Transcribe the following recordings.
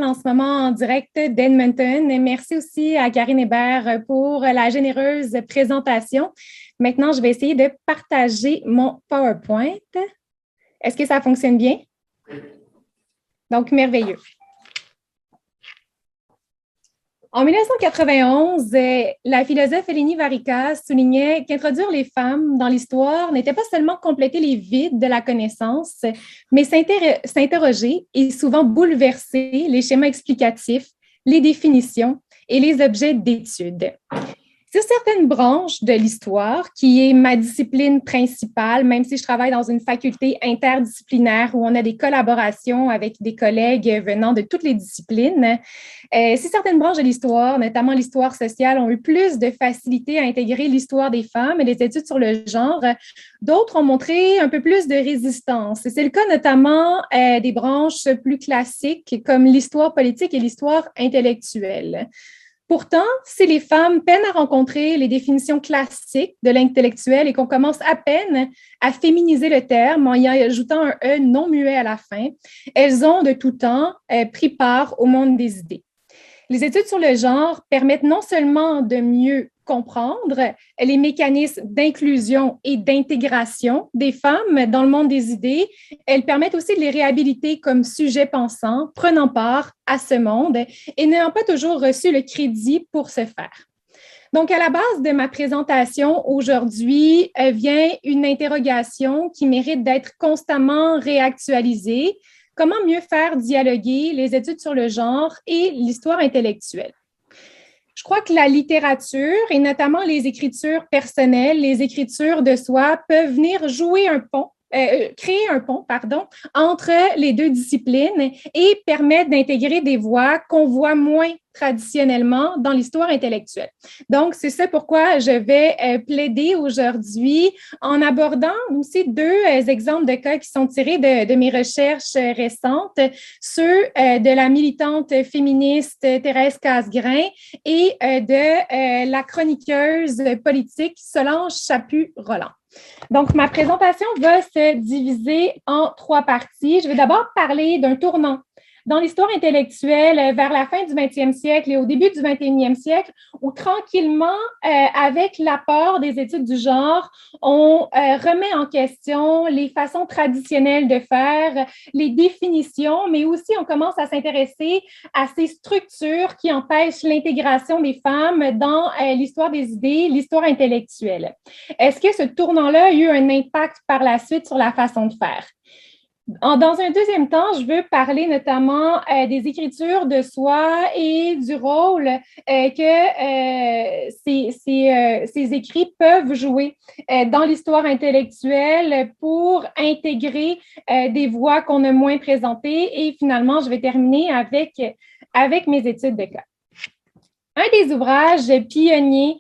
en ce moment en direct d'Edmonton. Merci aussi à Karine Hébert pour la généreuse présentation. Maintenant, je vais essayer de partager mon PowerPoint. Est-ce que ça fonctionne bien? Donc, merveilleux. En 1991, la philosophe Eleni Varikas soulignait qu'introduire les femmes dans l'histoire n'était pas seulement compléter les vides de la connaissance, mais s'interroger et souvent bouleverser les schémas explicatifs, les définitions et les objets d'étude. Sur certaines branches de l'histoire, qui est ma discipline principale, même si je travaille dans une faculté interdisciplinaire où on a des collaborations avec des collègues venant de toutes les disciplines, si certaines branches de l'histoire, notamment l'histoire sociale, ont eu plus de facilité à intégrer l'histoire des femmes et les études sur le genre, d'autres ont montré un peu plus de résistance. Et c'est le cas notamment des branches plus classiques comme l'histoire politique et l'histoire intellectuelle. Pourtant, si les femmes peinent à rencontrer les définitions classiques de l'intellectuel et qu'on commence à peine à féminiser le terme en y ajoutant un « e » non muet à la fin, elles ont de tout temps pris part au monde des idées. Les études sur le genre permettent non seulement de mieux comprendre les mécanismes d'inclusion et d'intégration des femmes dans le monde des idées, elles permettent aussi de les réhabiliter comme sujets pensants, prenant part à ce monde et n'ayant pas toujours reçu le crédit pour ce faire. Donc, à la base de ma présentation aujourd'hui vient une interrogation qui mérite d'être constamment réactualisée. Comment mieux faire dialoguer les études sur le genre et l'histoire intellectuelle? Je crois que la littérature, et notamment les écritures personnelles, les écritures de soi, peuvent venir jouer un pont, créer un pont, entre les deux disciplines et permettre d'intégrer des voix qu'on voit moins traditionnellement dans l'histoire intellectuelle. Donc, c'est ça pourquoi je vais plaider aujourd'hui en abordant aussi deux exemples de cas qui sont tirés de mes recherches récentes, ceux de la militante féministe Thérèse Casgrain et de la chroniqueuse politique Solange Chaput-Roland. Donc, ma présentation va se diviser en trois parties. Je vais d'abord parler d'un tournant dans l'histoire intellectuelle vers la fin du 20e siècle et au début du 21e siècle, où tranquillement, avec l'apport des études du genre, on remet en question les façons traditionnelles de faire, les définitions, mais aussi on commence à s'intéresser à ces structures qui empêchent l'intégration des femmes dans l'histoire des idées, l'histoire intellectuelle. Est-ce que ce tournant-là a eu un impact par la suite sur la façon de faire? Dans un deuxième temps, je veux parler notamment des écritures de soi et du rôle que ces écrits peuvent jouer dans l'histoire intellectuelle pour intégrer des voix qu'on a moins présentées. Et finalement, je vais terminer avec mes études de cas. Un des ouvrages pionniers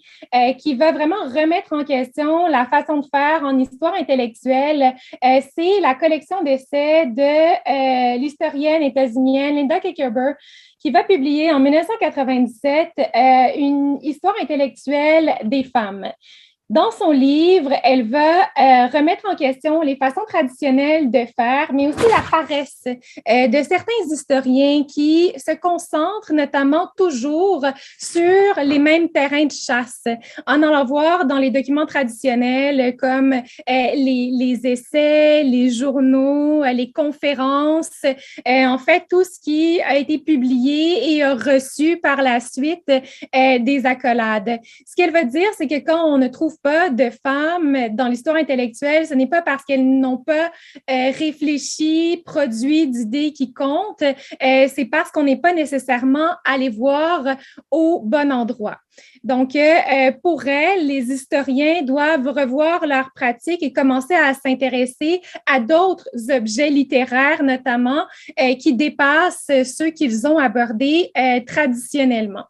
qui va vraiment remettre en question la façon de faire en histoire intellectuelle, c'est la collection d'essais de l'historienne états-unienne Linda K. Kerber, qui va publier en 1997 une histoire intellectuelle des femmes. Dans son livre, elle va remettre en question les façons traditionnelles de faire, mais aussi la paresse de certains historiens qui se concentrent notamment toujours sur les mêmes terrains de chasse, en allant voir dans les documents traditionnels comme les essais, les journaux, les conférences, en fait, tout ce qui a été publié et a reçu par la suite des accolades. Ce qu'elle va dire, c'est que quand on ne trouve pas de femmes dans l'histoire intellectuelle, ce n'est pas parce qu'elles n'ont pas réfléchi, produit d'idées qui comptent, c'est parce qu'on n'est pas nécessairement allé voir au bon endroit. Donc, pour elles, les historiens doivent revoir leur pratique et commencer à s'intéresser à d'autres objets littéraires, notamment, qui dépassent ceux qu'ils ont abordés traditionnellement.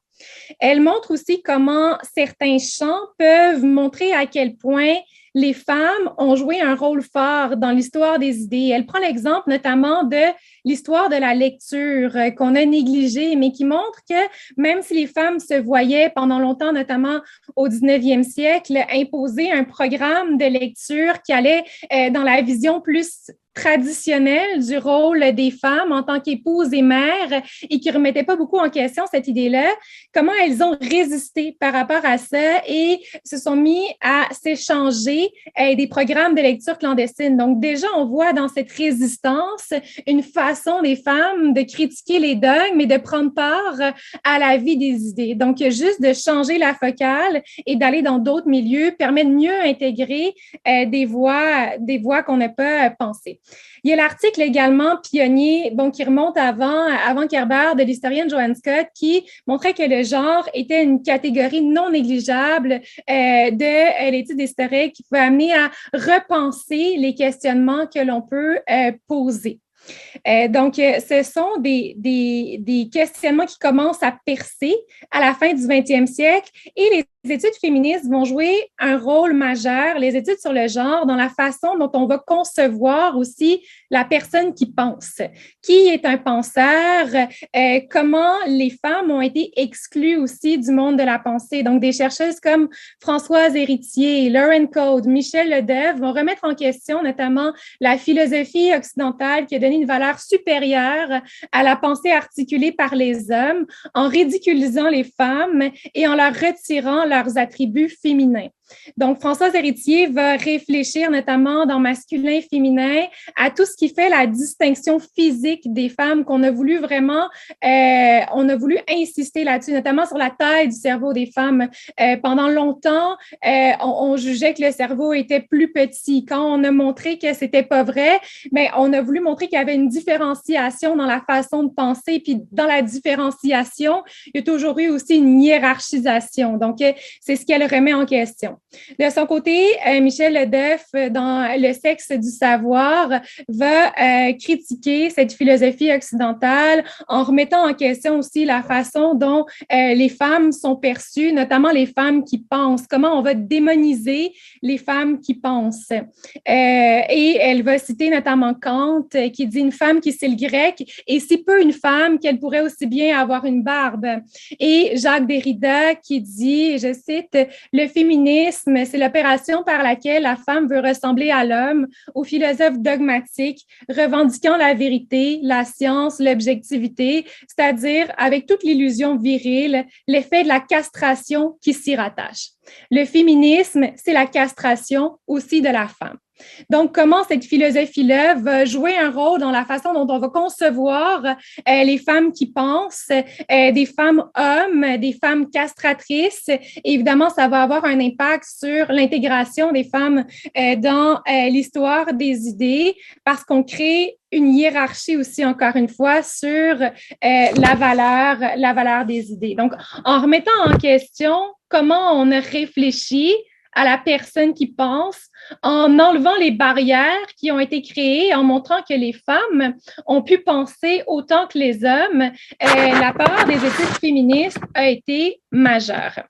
Elle montre aussi comment certains champs peuvent montrer à quel point les femmes ont joué un rôle fort dans l'histoire des idées. Elle prend l'exemple notamment de l'histoire de la lecture qu'on a négligée, mais qui montre que même si les femmes se voyaient pendant longtemps, notamment au 19e siècle, imposer un programme de lecture qui allait dans la vision plus traditionnelle du rôle des femmes en tant qu'épouses et mères et qui ne remettaient pas beaucoup en question cette idée-là, comment elles ont résisté par rapport à ça et se sont mis à s'échanger des programmes de lecture clandestine. Donc, déjà, on voit dans cette résistance une façon des femmes de critiquer les dogmes et de prendre part à la vie des idées. Donc, juste de changer la focale et d'aller dans d'autres milieux permet de mieux intégrer des voix qu'on n'a pas pensées. Il y a l'article également pionnier, qui remonte avant Kerber, de l'historienne Joanne Scott, qui montrait que le genre était une catégorie non négligeable de l'étude historique qui pouvait amener à repenser les questionnements que l'on peut poser. Donc, ce sont des questionnements qui commencent à percer à la fin du 20e siècle et les études féministes vont jouer un rôle majeur, les études sur le genre, dans la façon dont on va concevoir aussi la personne qui pense. Qui est un penseur? Comment les femmes ont été exclues aussi du monde de la pensée. Donc, des chercheuses comme Françoise Héritier, Lauren Code, Michel Ledev vont remettre en question notamment la philosophie occidentale qui a donné une valeur supérieure à la pensée articulée par les hommes en ridiculisant les femmes et en leur retirant leurs attributs féminins. Donc, Françoise Héritier va réfléchir notamment dans masculin-féminin à tout ce qui fait la distinction physique des femmes qu'on a voulu vraiment, on a voulu insister là-dessus, notamment sur la taille du cerveau des femmes. Pendant longtemps, on jugeait que le cerveau était plus petit. Quand on a montré que c'était pas vrai, mais on a voulu montrer qu'il y avait une différenciation dans la façon de penser, puis dans la différenciation, il y a toujours eu aussi une hiérarchisation. Donc, c'est ce qu'elle remet en question. De son côté, Michel Ledeff, dans Le sexe du savoir, va critiquer cette philosophie occidentale en remettant en question aussi la façon dont les femmes sont perçues, notamment les femmes qui pensent, comment on va démoniser les femmes qui pensent. Et elle va citer notamment Kant qui dit une femme qui sait le grec et si peu une femme qu'elle pourrait aussi bien avoir une barbe. Et Jacques Derrida qui dit, je cite, le féminisme, c'est l'opération par laquelle la femme veut ressembler à l'homme, au philosophe dogmatique, revendiquant la vérité, la science, l'objectivité, c'est-à-dire avec toute l'illusion virile, l'effet de la castration qui s'y rattache. Le féminisme, c'est la castration aussi de la femme. Donc, comment cette philosophie-là va jouer un rôle dans la façon dont on va concevoir les femmes qui pensent, des femmes hommes, des femmes castratrices. Et évidemment, ça va avoir un impact sur l'intégration des femmes dans l'histoire des idées parce qu'on crée une hiérarchie aussi, encore une fois, sur la valeur des idées. Donc, en remettant en question comment on a réfléchi à la personne qui pense, en enlevant les barrières qui ont été créées, en montrant que les femmes ont pu penser autant que les hommes, la part des études féministes a été majeure.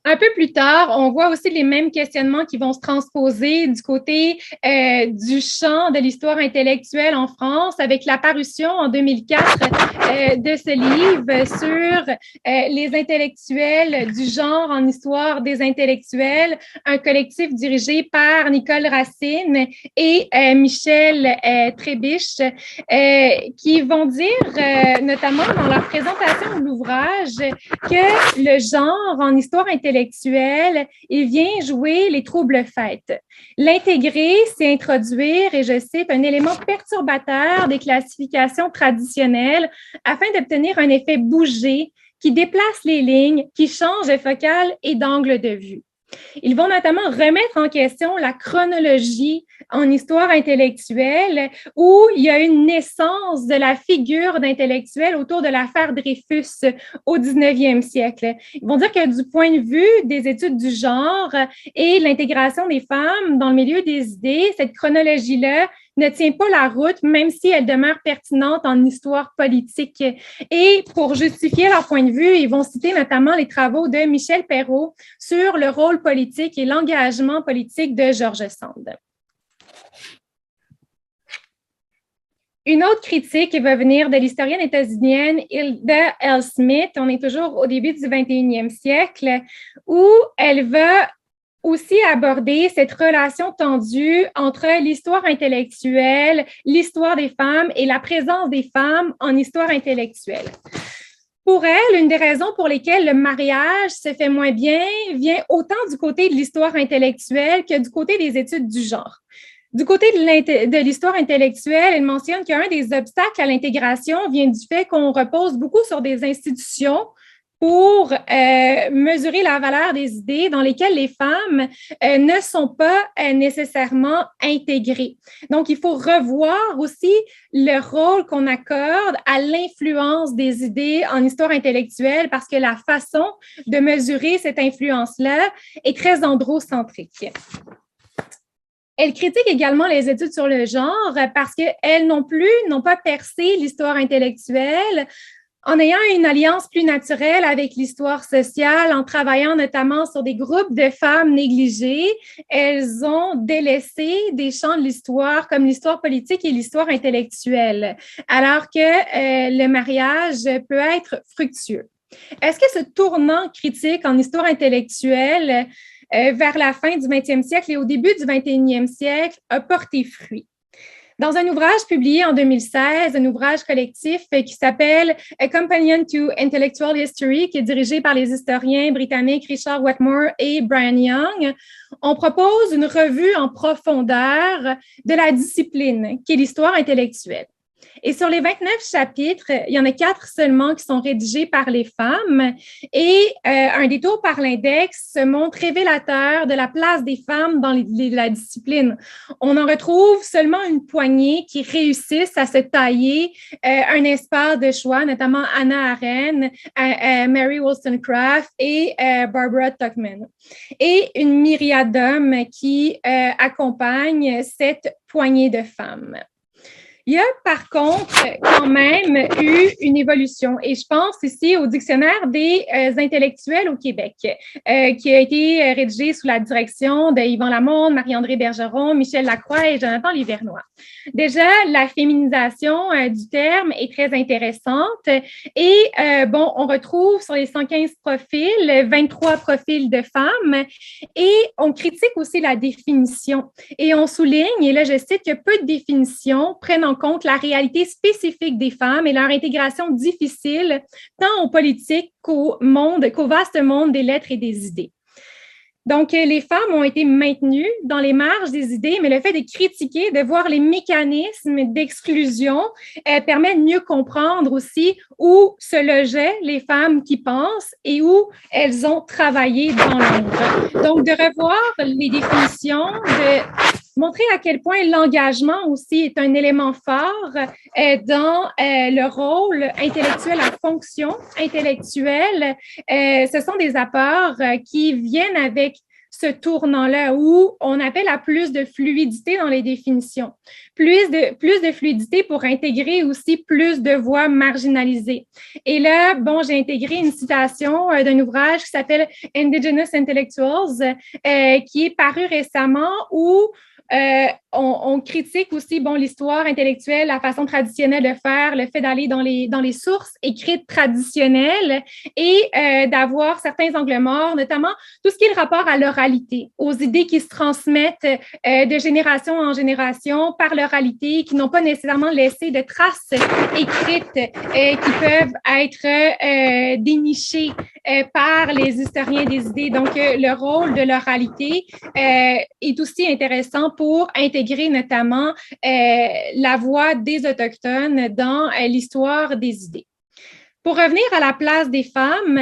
Un peu plus tard, on voit aussi les mêmes questionnements qui vont se transposer du côté du champ de l'histoire intellectuelle en France avec l'apparition en 2004 de ce livre sur les intellectuels du genre en histoire des intellectuels, un collectif dirigé par Nicole Racine et Michel Trébiche qui vont dire, notamment dans leur présentation de l'ouvrage, que le genre en histoire intellectuelle, il vient jouer les troubles fêtes. L'intégrer, c'est introduire, et je cite, un élément perturbateur des classifications traditionnelles afin d'obtenir un effet bougé qui déplace les lignes, qui change de focale et d'angle de vue. Ils vont notamment remettre en question la chronologie en histoire intellectuelle où il y a une naissance de la figure d'intellectuel autour de l'affaire Dreyfus au 19e siècle. Ils vont dire que du point de vue des études du genre et l'intégration des femmes dans le milieu des idées, cette chronologie-là ne tient pas la route, même si elle demeure pertinente en histoire politique. Et pour justifier leur point de vue, ils vont citer notamment les travaux de Michel Perrault sur le rôle politique et l'engagement politique de George Sand. Une autre critique va venir de l'historienne états-unienne Hilda L. Smith, on est toujours au début du 21e siècle, où elle va aussi aborder cette relation tendue entre l'histoire intellectuelle, l'histoire des femmes et la présence des femmes en histoire intellectuelle. Pour elle, une des raisons pour lesquelles le mariage se fait moins bien vient autant du côté de l'histoire intellectuelle que du côté des études du genre. Du côté de l'histoire intellectuelle, elle mentionne qu'un des obstacles à l'intégration vient du fait qu'on repose beaucoup sur des institutions pour mesurer la valeur des idées dans lesquelles les femmes ne sont pas nécessairement intégrées. Donc, il faut revoir aussi le rôle qu'on accorde à l'influence des idées en histoire intellectuelle parce que la façon de mesurer cette influence-là est très androcentrique. Elle critique également les études sur le genre parce qu'elles non plus n'ont pas percé l'histoire intellectuelle en ayant une alliance plus naturelle avec l'histoire sociale, en travaillant notamment sur des groupes de femmes négligées. Elles ont délaissé des champs de l'histoire comme l'histoire politique et l'histoire intellectuelle, alors que le mariage peut être fructueux. Est-ce que ce tournant critique en histoire intellectuelle vers la fin du 20e siècle et au début du 21e siècle a porté fruit? Dans un ouvrage publié en 2016, un ouvrage collectif qui s'appelle A Companion to Intellectual History, qui est dirigé par les historiens britanniques Richard Wetmore et Brian Young, on propose une revue en profondeur de la discipline qui est l'histoire intellectuelle. Et sur les 29 chapitres, il y en a 4 seulement qui sont rédigés par les femmes et un détour par l'index se montre révélateur de la place des femmes dans la discipline. On en retrouve seulement une poignée qui réussissent à se tailler un espace de choix, notamment Hannah Arendt, Mary Wollstonecraft et Barbara Tuchman. Et une myriade d'hommes qui accompagnent cette poignée de femmes. Il y a par contre quand même eu une évolution et je pense ici au dictionnaire des intellectuels au Québec qui a été rédigé sous la direction de Yvan Lamonde, Marie-André Bergeron, Michel Lacroix et Jonathan Livernois. Déjà, la féminisation du terme est très intéressante et on retrouve sur les 115 profils, 23 profils de femmes et on critique aussi la définition et on souligne, et là je cite, que peu de définitions prennent en compte la réalité spécifique des femmes et leur intégration difficile tant aux politiques qu'au vaste monde des lettres et des idées. Donc, les femmes ont été maintenues dans les marges des idées, mais le fait de critiquer, de voir les mécanismes d'exclusion permet de mieux comprendre aussi où se logeaient les femmes qui pensent et où elles ont travaillé dans l'ombre. Donc, de revoir les définitions, de montrer à quel point l'engagement aussi est un élément fort dans le rôle intellectuel, la fonction intellectuelle. Ce sont des apports qui viennent avec ce tournant-là où on appelle à plus de fluidité dans les définitions, plus de fluidité pour intégrer aussi plus de voix marginalisées. Et là, j'ai intégré une citation d'un ouvrage qui s'appelle Indigenous Intellectuals, qui est paru récemment où on critique aussi l'histoire intellectuelle, la façon traditionnelle de faire, le fait d'aller dans les sources écrites traditionnelles et d'avoir certains angles morts, notamment tout ce qui est le rapport à l'oralité, aux idées qui se transmettent de génération en génération par l'oralité, qui n'ont pas nécessairement laissé de traces écrites qui peuvent être dénichées par les historiens des idées. Donc, le rôle de l'oralité est aussi intéressant pour intégrer notamment la voix des Autochtones dans l'histoire des idées. Pour revenir à la place des femmes,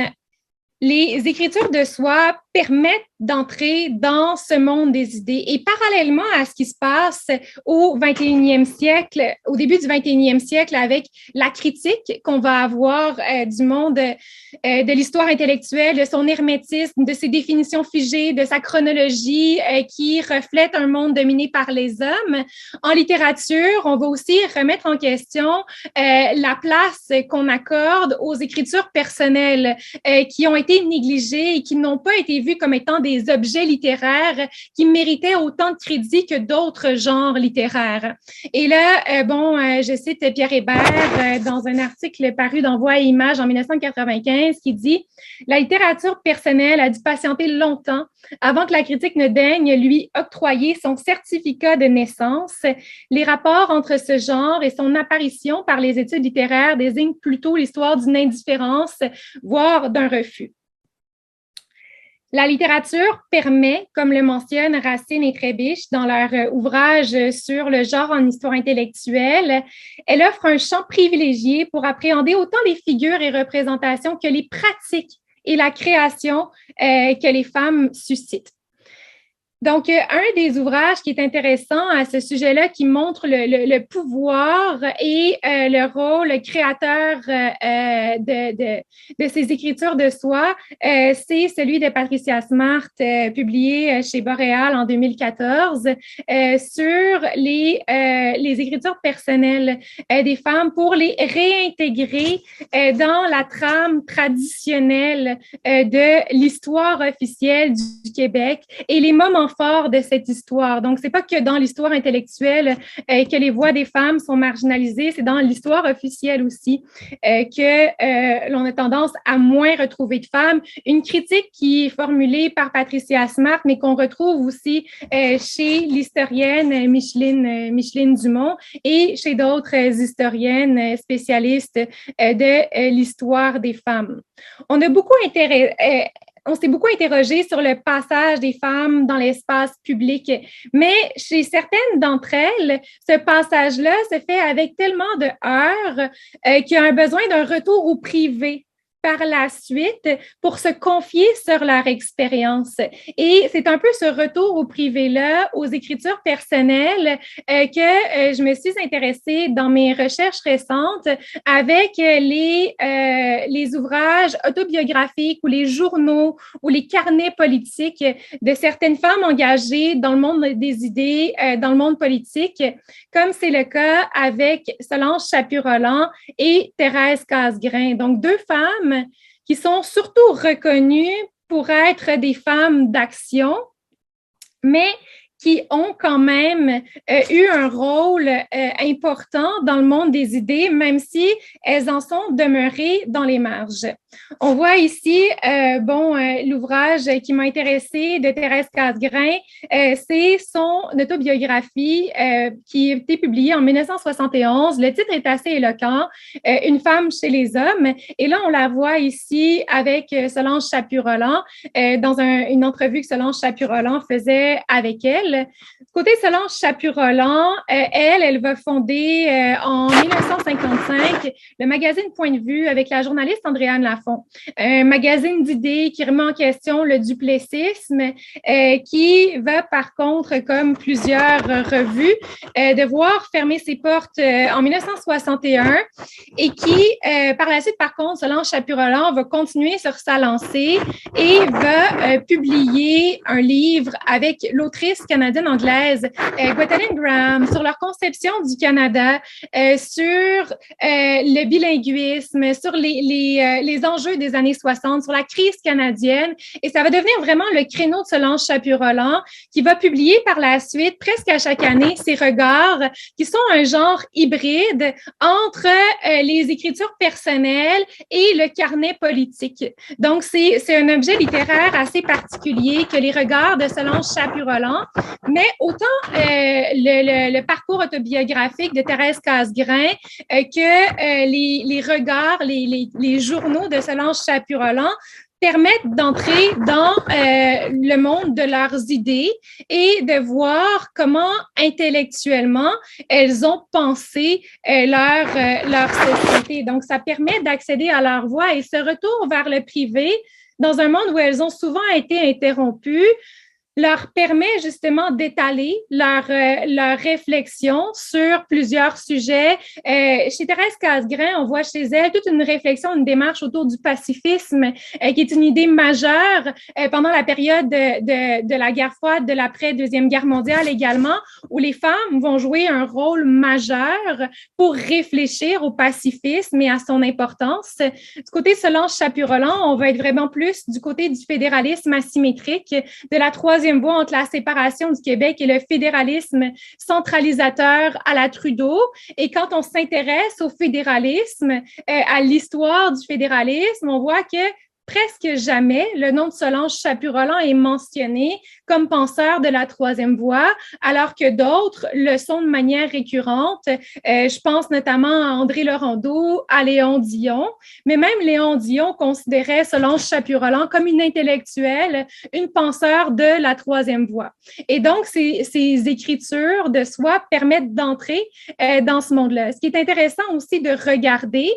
les écritures de soi permettent d'entrer dans ce monde des idées. Et parallèlement à ce qui se passe au 21e siècle, au début du 21e siècle, avec la critique qu'on va avoir du monde de l'histoire intellectuelle, de son hermétisme, de ses définitions figées, de sa chronologie qui reflète un monde dominé par les hommes, en littérature, on va aussi remettre en question la place qu'on accorde aux écritures personnelles qui ont été négligées et qui n'ont pas été été vus comme étant des objets littéraires qui méritaient autant de crédit que d'autres genres littéraires. Et là, je cite Pierre Hébert dans un article paru dans Voix et Images en 1995 qui dit « La littérature personnelle a dû patienter longtemps avant que la critique ne daigne lui octroyer son certificat de naissance. Les rapports entre ce genre et son apparition par les études littéraires désignent plutôt l'histoire d'une indifférence, voire d'un refus. » La littérature permet, comme le mentionnent Racine et Trebiche dans leur ouvrage sur le genre en histoire intellectuelle, elle offre un champ privilégié pour appréhender autant les figures et représentations que les pratiques et la création que les femmes suscitent. Donc, un des ouvrages qui est intéressant à ce sujet-là, qui montre le pouvoir et le rôle créateur de ces écritures de soi, c'est celui de Patricia Smart, publié chez Boréal en 2014, sur les écritures personnelles des femmes pour les réintégrer dans la trame traditionnelle de l'histoire officielle du Québec et les moments forts de cette histoire. Donc, c'est pas que dans l'histoire intellectuelle que les voix des femmes sont marginalisées, c'est dans l'histoire officielle aussi que l'on a tendance à moins retrouver de femmes. Une critique qui est formulée par Patricia Smart, mais qu'on retrouve aussi chez l'historienne Micheline Dumont et chez d'autres historiennes spécialistes de l'histoire des femmes. On s'est beaucoup interrogé sur le passage des femmes dans l'espace public, mais chez certaines d'entre elles, ce passage-là se fait avec tellement de heurts qu'il y a un besoin d'un retour au privé par la suite pour se confier sur leur expérience. Et c'est un peu ce retour au privé-là, aux écritures personnelles, que je me suis intéressée dans mes recherches récentes avec les ouvrages autobiographiques ou les journaux ou les carnets politiques de certaines femmes engagées dans le monde des idées, dans le monde politique, comme c'est le cas avec Solange Chaput-Roland et Thérèse Casgrain. Donc, deux femmes qui sont surtout reconnues pour être des femmes d'action, mais qui ont quand même eu un rôle important dans le monde des idées, même si elles en sont demeurées dans les marges. On voit ici, l'ouvrage qui m'a intéressée de Thérèse Casgrain, c'est son autobiographie qui a été publiée en 1971. Le titre est assez éloquent, Une femme chez les hommes. Et là, on la voit ici avec Solange Chaput-Roland dans une entrevue que Solange Chaput-Roland faisait avec elle. Côté Solange Chaput-Roland, elle va fonder en 1955 le magazine Point de vue avec la journaliste Andréane Lafont. Un magazine d'idées qui remet en question le duplessisme, qui va par contre, comme plusieurs revues, devoir fermer ses portes en 1961 et qui, par la suite, par contre, Solange Chaput-Roland va continuer sur sa lancée et va publier un livre avec l'autrice canadienne-anglaise Gwethalyn Graham sur leur conception du Canada, sur le bilinguisme, sur les enjeux des années 60, sur la crise canadienne. Et ça va devenir vraiment le créneau de Solange Chaput-Roland qui va publier par la suite, presque à chaque année, ses regards qui sont un genre hybride entre les écritures personnelles et le carnet politique. Donc, c'est un objet littéraire assez particulier que les regards de Solange Chaput-Roland, mais autant le parcours autobiographique de Thérèse Casgrain que les regards, les journaux de Solange Chaput-Roland permettent d'entrer dans le monde de leurs idées et de voir comment intellectuellement elles ont pensé leur société. Donc, ça permet d'accéder à leur voix et ce retour vers le privé dans un monde où elles ont souvent été interrompues leur permet justement d'étaler leur réflexion sur plusieurs sujets. Chez Thérèse Casgrain, on voit chez elle toute une réflexion, une démarche autour du pacifisme, qui est une idée majeure pendant la période de la guerre froide, de l'après-deuxième guerre mondiale également, où les femmes vont jouer un rôle majeur pour réfléchir au pacifisme et à son importance. Du côté Solange Chaput-Roland, on va être vraiment plus du côté du fédéralisme asymétrique, de la troisième voie entre la séparation du Québec et le fédéralisme centralisateur à la Trudeau. Et quand on s'intéresse au fédéralisme, à l'histoire du fédéralisme, on voit que presque jamais le nom de Solange Chaput-Roland est mentionné comme penseur de la troisième voie, alors que d'autres le sont de manière récurrente. Je pense notamment à André Laurendeau, à Léon Dion, mais même Léon Dion considérait Solange Chaput-Roland comme une intellectuelle, une penseur de la troisième voie. Et donc, ces écritures de soi permettent d'entrer dans ce monde-là. Ce qui est intéressant aussi de regarder,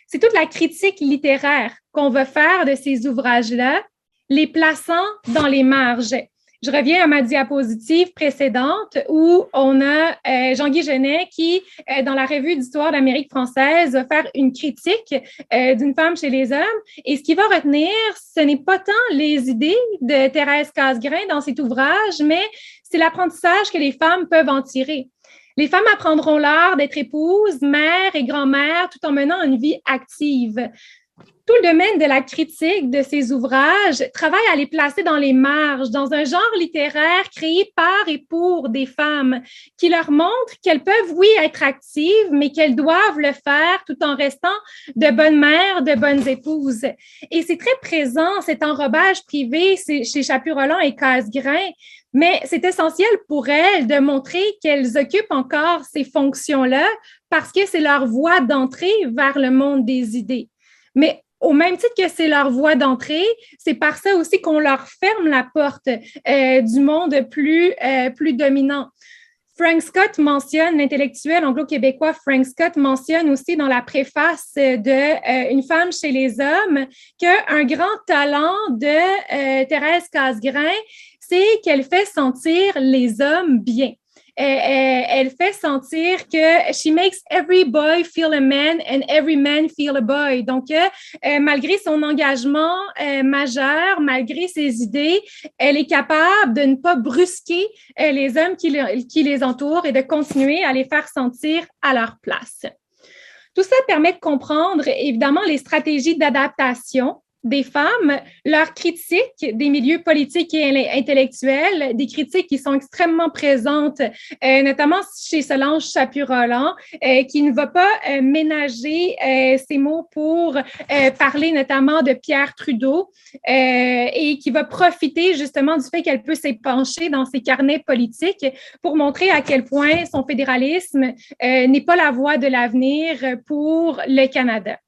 c'est toute la critique littéraire qu'on va faire de ces ouvrages-là, les plaçant dans les marges. Je reviens à ma diapositive précédente où on a Jean-Guy Genet qui, dans la revue d'histoire d'Amérique française, va faire une critique d'une femme chez les hommes. Et ce qu'il va retenir, ce n'est pas tant les idées de Thérèse Casgrain dans cet ouvrage, mais c'est l'apprentissage que les femmes peuvent en tirer. Les femmes apprendront l'art d'être épouses, mères et grand-mères tout en menant une vie active. Tout le domaine de la critique de ces ouvrages travaille à les placer dans les marges, dans un genre littéraire créé par et pour des femmes, qui leur montre qu'elles peuvent, oui, être actives, mais qu'elles doivent le faire tout en restant de bonnes mères, de bonnes épouses. Et c'est très présent, cet enrobage privé chez Chaput-Roland et Casgrain, mais c'est essentiel pour elles de montrer qu'elles occupent encore ces fonctions-là parce que c'est leur voie d'entrée vers le monde des idées. Mais au même titre que c'est leur voie d'entrée, c'est par ça aussi qu'on leur ferme la porte du monde plus dominant. Frank Scott mentionne, l'intellectuel anglo-québécois Frank Scott mentionne aussi dans la préface de Une femme chez les hommes qu'un grand talent de Thérèse Casgrain, c'est qu'elle fait sentir les hommes bien. Elle fait sentir que she makes every boy feel a man and every man feel a boy. Donc, malgré son engagement majeur, malgré ses idées, elle est capable de ne pas brusquer les hommes qui les entourent et de continuer à les faire sentir à leur place. Tout ça permet de comprendre, évidemment, les stratégies d'adaptation des femmes, leurs critiques des milieux politiques et intellectuels, des critiques qui sont extrêmement présentes, notamment chez Solange Chaput-Roland, qui ne va pas ménager ses mots pour parler notamment de Pierre Trudeau et qui va profiter justement du fait qu'elle peut s'épancher dans ses carnets politiques pour montrer à quel point son fédéralisme n'est pas la voie de l'avenir pour le Canada.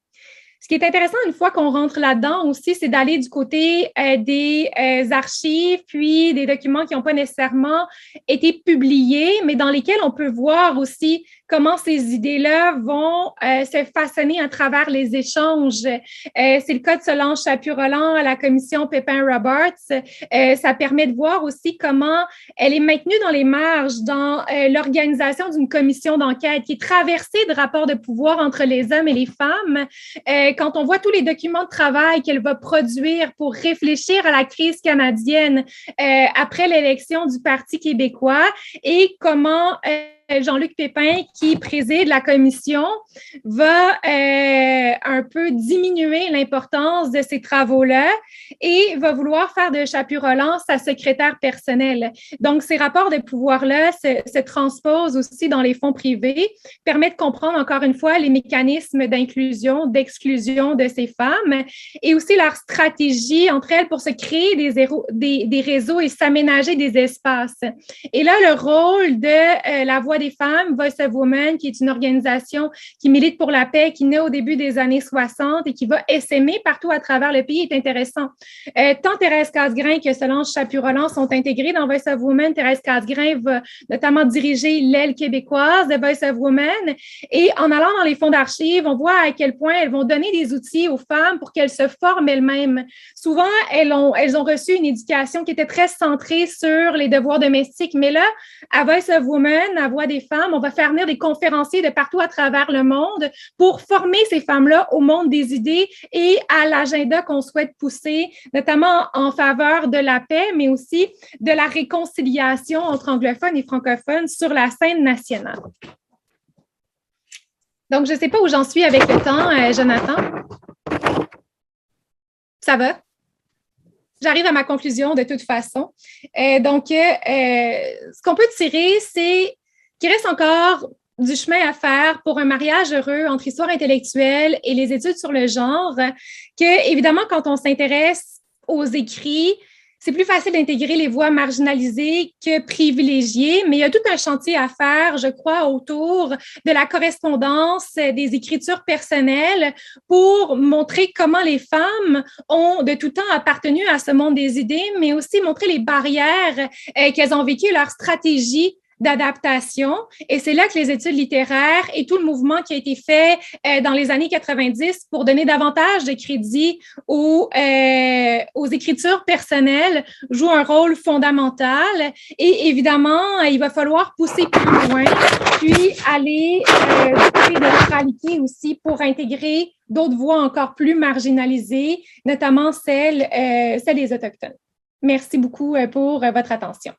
Ce qui est intéressant, une fois qu'on rentre là-dedans aussi, c'est d'aller du côté des archives, puis des documents qui n'ont pas nécessairement été publiés, mais dans lesquels on peut voir aussi comment ces idées-là vont se façonner à travers les échanges. C'est le cas de Solange Chaput-Roland à la commission Pépin-Roberts. Ça permet de voir aussi comment elle est maintenue dans les marges dans l'organisation d'une commission d'enquête qui est traversée de rapports de pouvoir entre les hommes et les femmes. Quand on voit tous les documents de travail qu'elle va produire pour réfléchir à la crise canadienne après l'élection du Parti québécois et comment Jean-Luc Pépin, qui préside la commission, va un peu diminuer l'importance de ces travaux-là et va vouloir faire de Chaput-Roland sa secrétaire personnelle. Donc, ces rapports de pouvoir-là se transposent aussi dans les fonds privés, permettent de comprendre encore une fois les mécanismes d'inclusion, d'exclusion de ces femmes et aussi leur stratégie entre elles pour se créer des réseaux et s'aménager des espaces. Et là, le rôle de la voix Voix des femmes, Voice of Women, qui est une organisation qui milite pour la paix, qui naît au début des années 60 et qui va essaimer partout à travers le pays, est intéressant. Tant Thérèse Casgrain que Solange Chaput-Roland sont intégrées dans Voice of Women. Thérèse Casgrain va notamment diriger l'aile québécoise de Voice of Women. Et en allant dans les fonds d'archives, on voit à quel point elles vont donner des outils aux femmes pour qu'elles se forment elles-mêmes. Souvent, elles ont reçu une éducation qui était très centrée sur les devoirs domestiques. Mais là, à Voice of Women, à Voix des femmes, on va faire venir des conférenciers de partout à travers le monde pour former ces femmes-là au monde des idées et à l'agenda qu'on souhaite pousser, notamment en faveur de la paix, mais aussi de la réconciliation entre anglophones et francophones sur la scène nationale. Donc, je ne sais pas où j'en suis avec le temps, Jonathan. Ça va? J'arrive à ma conclusion de toute façon. Ce qu'on peut tirer, c'est qu'il reste encore du chemin à faire pour un mariage heureux entre histoire intellectuelle et les études sur le genre, que, évidemment, quand on s'intéresse aux écrits, c'est plus facile d'intégrer les voix marginalisées que privilégiées, mais il y a tout un chantier à faire, je crois, autour de la correspondance des écritures personnelles pour montrer comment les femmes ont de tout temps appartenu à ce monde des idées, mais aussi montrer les barrières qu'elles ont vécues, leurs stratégies d'adaptation. Et c'est là que les études littéraires et tout le mouvement qui a été fait dans les années 90 pour donner davantage de crédit aux écritures personnelles jouent un rôle fondamental. Et évidemment, il va falloir pousser plus loin, puis aller du côté de l'oralité aussi pour intégrer d'autres voix encore plus marginalisées, notamment celles des Autochtones. Merci beaucoup pour votre attention.